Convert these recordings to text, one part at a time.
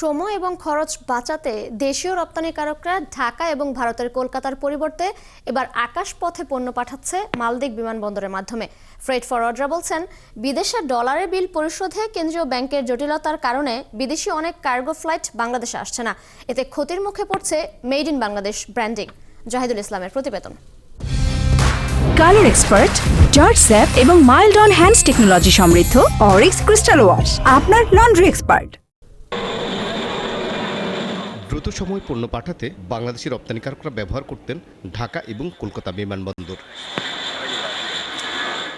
সময় এবং খরচ বাঁচাতে দেশীয় রপ্তানিকারকরা ঢাকা এবং ভারতের কলকাতার পরিবর্তে এবার আকাশপথে পণ্য পাঠাচ্ছে মালদ্বীপ বিমানবন্দরের মাধ্যমে। ফ্রেট ফরওয়ার্ডাররা বলছেন, বিদেশে ডলারের বিল পরিশোধে কেন্দ্রীয় ব্যাংকের জটিলতার কারণে বিদেশি অনেক কার্গো ফ্লাইট বাংলাদেশে আসছে না। এতে ক্ষতির মুখে পড়ছে made in Bangladesh branding. Zahidul ইসলামের প্রতিবেদন। কালার এক্সপার্ট, জর্জ স্যাপ এবং মাইল্ড অন হ্যান্ডস টেকনোলজি সমৃদ্ধ অরিক্স ক্রিস্টাল ওয়াশ আপনার লন্ড্রি এক্সপার্ট। দ্রুত সময় পণ্য পাঠাতে বাংলাদেশি রপ্তানিকারকরা ব্যবহার করতেন ঢাকা এবং কলকাতা বিমানবন্দর।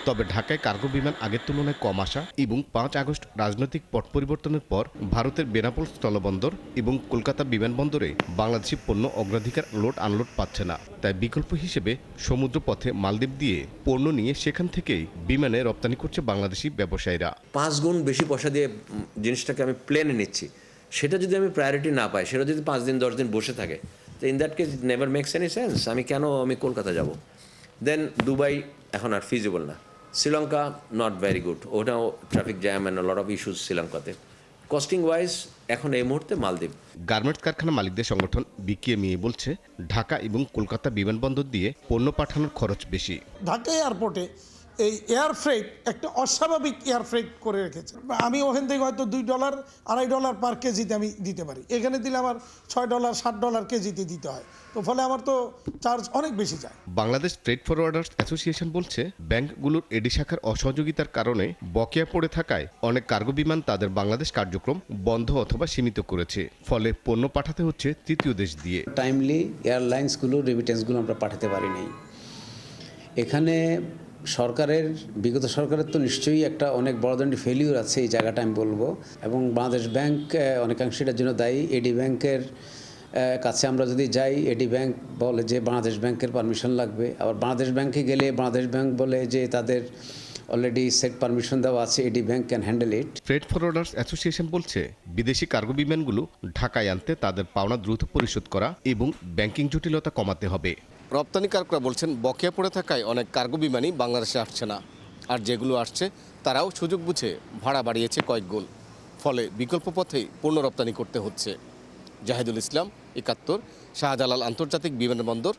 তবে ঢাকায় কার্গো বিমান আগের তুলনায় কম আসা এবং 5 আগস্ট রাজনৈতিক পট পরিবর্তনের পর ভারতের বেনাপোল স্থলবন্দর এবং কলকাতা বিমানবন্দরে বাংলাদেশি পণ্য অগ্রাধিকার লোড আনলোড পাচ্ছে না। তাই বিকল্প হিসেবে সমুদ্র পথে মালদ্বীপ দিয়ে পণ্য নিয়ে সেখান থেকেই বিমানে রপ্তানি করছে বাংলাদেশি ব্যবসায়ীরা। 5 গুণ বেশি পয়সা দিয়ে জিনিসটাকে আমি প্লেনে নিচ্ছি, সেটা যদি আমি প্রায়োরিটি না পাই, সেটা যদি 5 দিন 10 দিন বসে থাকে, তো in that case never makes any sense. আমি কলকাতা যাব। দেন দুবাই এখন আর ফিজিবল না। শ্রীলঙ্কা নট ভেরি গুড, ওটাও traffic jam and lot of issues শ্রীলঙ্কাতে। কস্টিং ওয়াইজ এখন এই মুহূর্তে মালদ্বীপ। গার্মেন্টস কারখানা মালিকদের সংগঠন বিকেএমইএ বলছে, ঢাকা এবং কলকাতা বিমানবন্দর দিয়ে পণ্য পাঠানোর খরচ বেশি। ঢাকা এয়ারপোর্টে এই এয়ার ফ্রেট একটা অস্বাভাবিক এয়ার ফ্রেট করে রেখেছে। আমি ওখান থেকে হয়তো $2 $2.5 পার কেজিতে আমি দিতে পারি, এখানে দিলে আমার $6 $7 কেজিতে দিতে হয়, তো ফলে আমার তো চার্জ অনেক বেশি যায়। বাংলাদেশ ফ্রেট ফরওয়ার্ডার্স অ্যাসোসিয়েশন বলছে, ব্যাংকগুলোর এডি শাখার অসহযোগিতার কারণে বকেয়া পড়ে থাকায় অনেক কার্গো বিমান তাদের বাংলাদেশ কার্যক্রম বন্ধ অথবা সীমিত করেছে। ফলে পণ্য পাঠাতে হচ্ছে তৃতীয় দেশ দিয়ে। টাইমলি এয়ারলাইন্সগুলো রেমিটেন্সগুলো আমরা পাঠাতে পারি নাই। এখানে বিগত সরকারের তো নিশ্চয়ই একটা অনেক বড় ধরনের ফেলিউর আছে এই জায়গাটা আমি বলবো, এবং বাংলাদেশ ব্যাংক অনেকাংশে এটার জন্য দায়ী। এডি ব্যাংকের কাছে আমরা যদি যাই, এডি ব্যাংক বলে যে বাংলাদেশ ব্যাংকের পারমিশন লাগবে, আবার বাংলাদেশ ব্যাংকে গেলে বাংলাদেশ ব্যাংক বলে যে তাদের অলরেডি সেট পারমিশন দেওয়া আছে, AD bank can handle it. Freight forwarders association বলছে, বিদেশি কার্গো বিমানগুলো ঢাকায় আনতে তাদের পাওনা দ্রুত পরিশোধ করা এবং ব্যাংকিং জটিলতা কমাতে হবে। রপ্তানিকারকরা বলছেন, বকেয়া পড়ে থাকায় অনেক কার্গো বিমানই বাংলাদেশে আসছে না, আর যেগুলো আসছে তারাও সুযোগ বুঝে ভাড়া বাড়িয়েছে কয়েক গুণ। ফলে বিকল্প পথেই পণ্য রপ্তানি করতে হচ্ছে। জাহিদুল ইসলাম, 71, শাহজালাল আন্তর্জাতিক বিমানবন্দর।